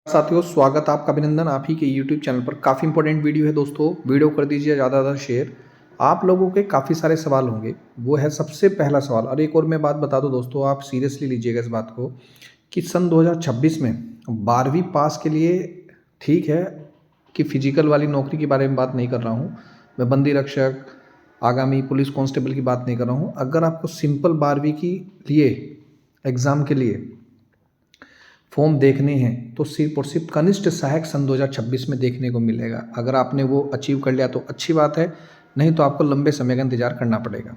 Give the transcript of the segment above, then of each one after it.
साथियों, स्वागत आपका, अभिनंदन आप ही के YouTube चैनल पर। काफ़ी इंपॉर्टेंट वीडियो है दोस्तों, वीडियो कर दीजिए ज़्यादा ज़्यादा शेयर। आप लोगों के काफ़ी सारे सवाल होंगे, वो है सबसे पहला सवाल। और एक और मैं बात बता दूं दोस्तों, आप सीरियसली लीजिएगा इस बात को कि सन 2026 में 12वीं पास के लिए ठीक है कि फिजिकल वाली नौकरी के बारे में बात नहीं कर रहा हूँ मैं, बंदी रक्षक, आगामी पुलिस कांस्टेबल की बात नहीं कर रहा हूँ। अगर आपको सिंपल 12वीं की लिए एग्ज़ाम के लिए फॉर्म देखने हैं तो सिर्फ और सिर्फ कनिष्ठ सहायक सन 2026 में देखने को मिलेगा। अगर आपने वो अचीव कर लिया तो अच्छी बात है, नहीं तो आपको लंबे समय का इंतजार करना पड़ेगा।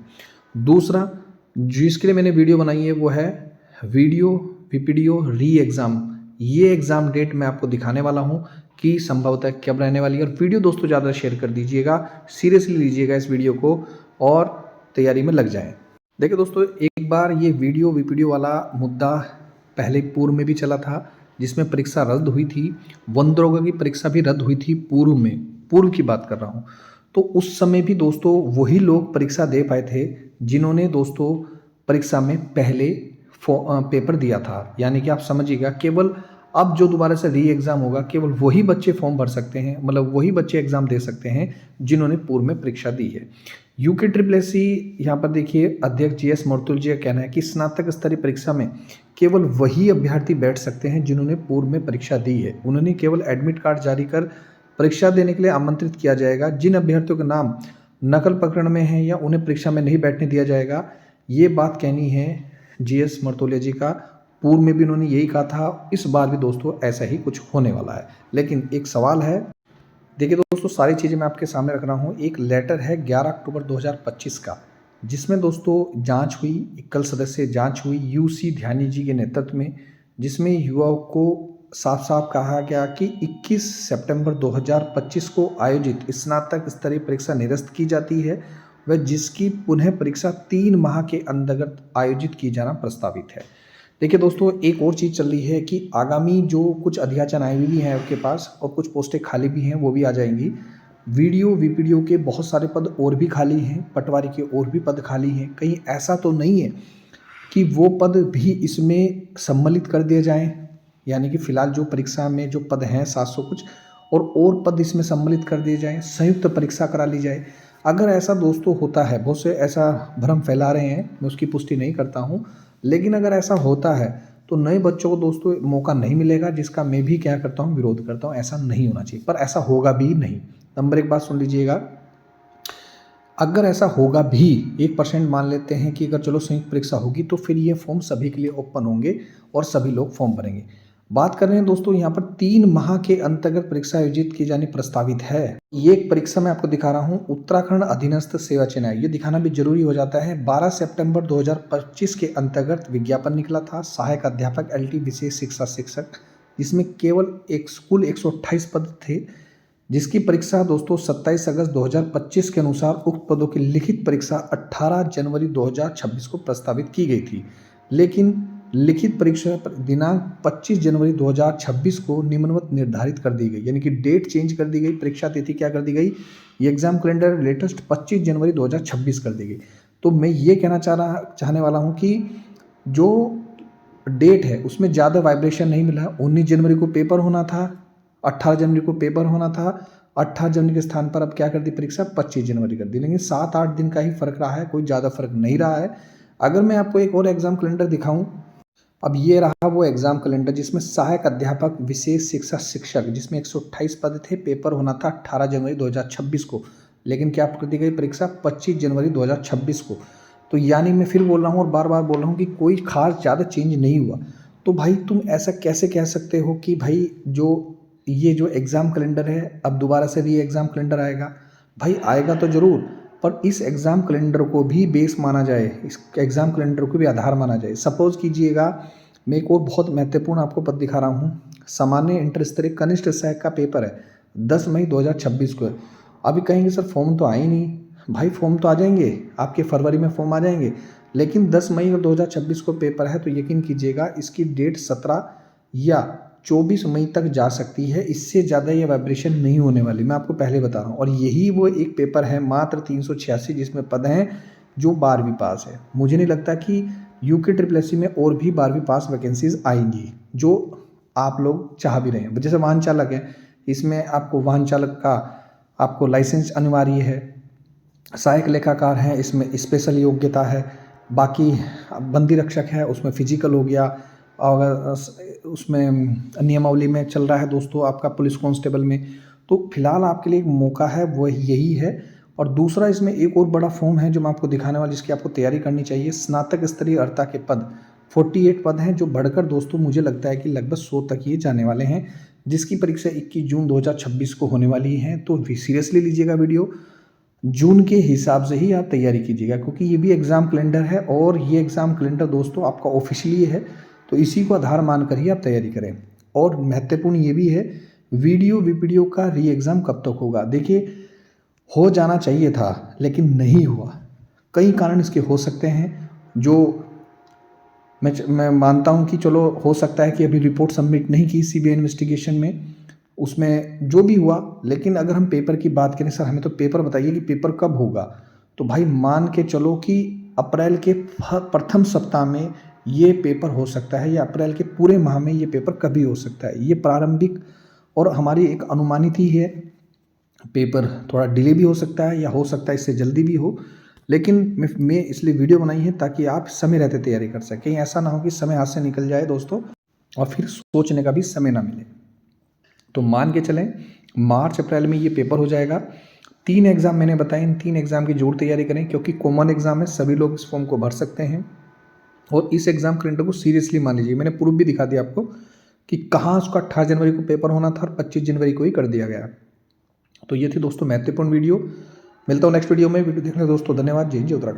दूसरा, जिसके लिए मैंने वीडियो बनाई है वो है वीडियो वीपीडीओ री एग्ज़ाम। ये एग्ज़ाम डेट मैं आपको दिखाने वाला हूँ कि संभवतः कब रहने वाली है। और वीडियो दोस्तों ज़्यादा शेयर कर दीजिएगा, सीरियसली लीजिएगा इस वीडियो को और तैयारी में लग जाएँ। देखिए दोस्तों, एक बार ये वीडियो वीपीडीओ वाला मुद्दा पहले पूर्व में भी चला था, जिसमें परीक्षा रद्द हुई थी। वन दरोगा की परीक्षा भी रद्द हुई थी पूर्व में, पूर्व की बात कर रहा हूँ। तो उस समय भी दोस्तों वही लोग परीक्षा दे पाए थे जिन्होंने दोस्तों परीक्षा में पहले पेपर दिया था। यानी कि आप समझिएगा, केवल अब जो दोबारा से री एग्ज़ाम होगा केवल वही बच्चे फॉर्म भर सकते हैं, मतलब वही बच्चे एग्ज़ाम दे सकते हैं जिन्होंने पूर्व में परीक्षा दी है। यूके ट्रिपल एस सी यहाँ पर देखिए, अध्यक्ष जीएस मर्तुल जी का कहना है कि स्नातक स्तरीय परीक्षा में केवल वही अभ्यर्थी बैठ सकते हैं जिन्होंने पूर्व में परीक्षा दी है। उन्होंने केवल एडमिट कार्ड जारी कर परीक्षा देने के लिए आमंत्रित किया जाएगा। जिन अभ्यर्थियों के नाम नकल प्रकरण में है या उन्हें परीक्षा में नहीं बैठने दिया जाएगा, ये बात कहनी है जीएस मर्तोलिया जी का। पूर्व में भी उन्होंने यही कहा था, इस बार भी दोस्तों ऐसा ही कुछ होने वाला है। लेकिन एक सवाल है, देखिए दोस्तों सारी चीज़ें मैं आपके सामने रख रहा हूँ। एक लेटर है 11 अक्टूबर 2025 का, जिसमें दोस्तों जांच हुई, एकल सदस्य जांच हुई यूसी ध्यानी जी के नेतृत्व में, जिसमें युवाओं को साफ साफ कहा गया कि 21 सितंबर 2025 को आयोजित स्नातक स्तरीय परीक्षा निरस्त की जाती है व जिसकी पुनः परीक्षा 3 माह के अंतर्गत आयोजित की जाना प्रस्तावित है। देखिए दोस्तों, एक और चीज़ चल रही है कि आगामी जो कुछ अध्याचन आई हुई हैं आपके पास और कुछ पोस्टें खाली भी हैं, वो भी आ जाएंगी। वीडियो वीपीडीओ के बहुत सारे पद और भी खाली हैं, पटवारी के और भी पद खाली हैं। कहीं ऐसा तो नहीं है कि वो पद भी इसमें सम्मिलित कर दिए जाएं, यानी कि फ़िलहाल जो परीक्षा में जो पद हैं 700 कुछ, और पद इसमें सम्मिलित कर दिए जाएं, संयुक्त परीक्षा करा ली जाए। अगर ऐसा दोस्तों होता है, बहुत से ऐसा भ्रम फैला रहे हैं, मैं उसकी पुष्टि नहीं करता हूँ, लेकिन अगर ऐसा होता है तो नए बच्चों को दोस्तों मौका नहीं मिलेगा, जिसका मैं भी क्या करता हूँ, विरोध करता हूँ। ऐसा नहीं होना चाहिए, पर ऐसा होगा भी नहीं। नंबर एक बात सुन लीजिएगा, अगर ऐसा होगा भी 1% मान लेते हैं कि अगर चलो संयुक्त परीक्षा होगी तो फिर ये फॉर्म सभी के लिए ओपन होंगे और सभी लोग फॉर्म भरेंगे। बात कर रहे हैं दोस्तों यहाँ पर 3 माह के अंतर्गत परीक्षा आयोजित की जानी प्रस्तावित है। ये एक परीक्षा मैं आपको दिखा रहा हूँ, उत्तराखंड अधीनस्थ सेवा चयन आयोग। ये दिखाना भी जरूरी हो जाता है। 12 सितंबर 2025 के अंतर्गत विज्ञापन निकला था, सहायक अध्यापक एलटी विशेष शिक्षा शिक्षक, जिसमें केवल कुल 128 पद थे, जिसकी परीक्षा दोस्तों 27 अगस्त 2025 के अनुसार उक्त पदों की लिखित परीक्षा 18 जनवरी 2026 को प्रस्तावित की गई थी। लेकिन लिखित परीक्षा दिनांक 25 जनवरी 2026 को निम्नवत निर्धारित कर दी गई, यानी कि डेट चेंज कर दी गई। परीक्षा तिथि क्या कर दी गई, ये एग्जाम कैलेंडर लेटेस्ट 25 जनवरी 2026 कर दी गई। तो मैं ये कहना चाहने वाला हूँ कि जो डेट है उसमें ज़्यादा वाइब्रेशन नहीं मिला। 19 जनवरी को पेपर होना था, 18 जनवरी को पेपर होना था। 18 जनवरी के स्थान पर अब क्या कर दी, परीक्षा 25 जनवरी कर दी। लेकिन 7-8 दिन का ही फर्क रहा है, कोई ज़्यादा फर्क नहीं रहा है। अगर मैं आपको एक और एग्जाम कैलेंडर दिखाऊं, अब ये रहा वो एग्जाम कैलेंडर जिसमें सहायक अध्यापक विशेष शिक्षा शिक्षक, जिसमें 128 पद थे, पेपर होना था 18 जनवरी 2026 को, लेकिन क्या कर दी गई परीक्षा 25 जनवरी 2026 को। तो यानी मैं फिर बोल रहा हूँ और बार बार बोल रहा हूँ कि कोई खास ज़्यादा चेंज नहीं हुआ। तो भाई तुम ऐसा कैसे कह सकते हो कि भाई ये जो एग्ज़ाम कैलेंडर है अब दोबारा से री एग्ज़ाम कैलेंडर आएगा? भाई आएगा तो ज़रूर, पर इस एग्ज़ाम कैलेंडर को भी बेस माना जाए, इस एग्ज़ाम कैलेंडर को भी आधार माना जाए। सपोज़ कीजिएगा, मैं एक और बहुत महत्वपूर्ण आपको पद दिखा रहा हूँ, सामान्य इंटर स्तरीय कनिष्ठ सहायक का पेपर है 10 मई 2026 को। अभी कहेंगे सर फॉर्म तो आए नहीं। भाई फॉर्म तो आ जाएंगे, आपके फरवरी में फॉर्म आ जाएंगे, लेकिन 10 मई 2026 को पेपर है, तो यकीन कीजिएगा इसकी डेट 17 या 24 मई तक जा सकती है। इससे ज़्यादा ये वाइब्रेशन नहीं होने वाली, मैं आपको पहले बता रहा हूँ। और यही वो एक पेपर है मात्र 386, जिसमें पद हैं जो 12वीं पास है। मुझे नहीं लगता कि यूके ट्रिपल एस सी में और भी 12वीं पास वैकेंसीज आएंगी। जो आप लोग चाह भी रहे हैं। जैसे वाहन चालक है, इसमें आपको वाहन चालक का आपको लाइसेंस अनिवार्य है। सहायक लेखाकार हैं, इसमें स्पेशल योग्यता है। बाकी बंदी रक्षक है, उसमें फिजिकल हो गया। और उसमें नियमावली में चल रहा है दोस्तों आपका पुलिस कांस्टेबल में। तो फिलहाल आपके लिए एक मौका है, वो यही है। और दूसरा इसमें एक और बड़ा फॉर्म है जो मैं आपको दिखाने वाला, जिसकी आपको तैयारी करनी चाहिए। स्नातक स्तरीय अर्ता के पद 48 पद हैं, जो बढ़कर दोस्तों मुझे लगता है कि लगभग 100 तक ये जाने वाले हैं, जिसकी परीक्षा 21 जून 2026 को होने वाली है। तो सीरियसली लीजिएगा वीडियो, जून के हिसाब से ही आप तैयारी कीजिएगा, क्योंकि ये भी एग्ज़ाम कैलेंडर है और ये एग्ज़ाम कैलेंडर दोस्तों आपका ऑफिशियली है। तो इसी को आधार मानकर ही आप तैयारी करें। और महत्वपूर्ण ये भी है, वीडियो का री एग्ज़ाम कब तक होगा। देखिए, हो जाना चाहिए था लेकिन नहीं हुआ। कई कारण इसके हो सकते हैं, जो मैं मानता हूं कि चलो हो सकता है कि अभी रिपोर्ट सबमिट नहीं की सीबीआई इन्वेस्टिगेशन में, उसमें जो भी हुआ। लेकिन अगर हम पेपर की बात करें, सर हमें तो पेपर बताइए कि पेपर कब होगा, तो भाई मान के चलो कि अप्रैल के प्रथम सप्ताह में ये पेपर हो सकता है, या अप्रैल के पूरे माह में ये पेपर कभी हो सकता है। ये प्रारंभिक और हमारी एक अनुमानित ही है। पेपर थोड़ा डिले भी हो सकता है, या हो सकता है इससे जल्दी भी हो। लेकिन मैं इसलिए वीडियो बनाई है ताकि आप समय रहते तैयारी कर सकें। कहीं ऐसा ना हो कि समय हाथ से निकल जाए दोस्तों, और फिर सोचने का भी समय ना मिले। तो मान के चलें मार्च अप्रैल में ये पेपर हो जाएगा। 3 एग्ज़ाम मैंने बताए, इन 3 एग्ज़ाम की जरूर तैयारी करें, क्योंकि कॉमन एग्ज़ाम है, सभी लोग इस फॉर्म को भर सकते हैं। और इस एग्ज़ाम कैलेंडर को सीरियसली मान लीजिए। मैंने प्रूफ भी दिखा दिया आपको कि कहाँ उसका 18 जनवरी को पेपर होना था और 25 जनवरी को ही कर दिया गया। तो ये थी दोस्तों महत्वपूर्ण वीडियो। मिलता हूँ नेक्स्ट वीडियो में। वीडियो देखने दोस्तों धन्यवाद। जय हिंद, जय उत्तराखंड।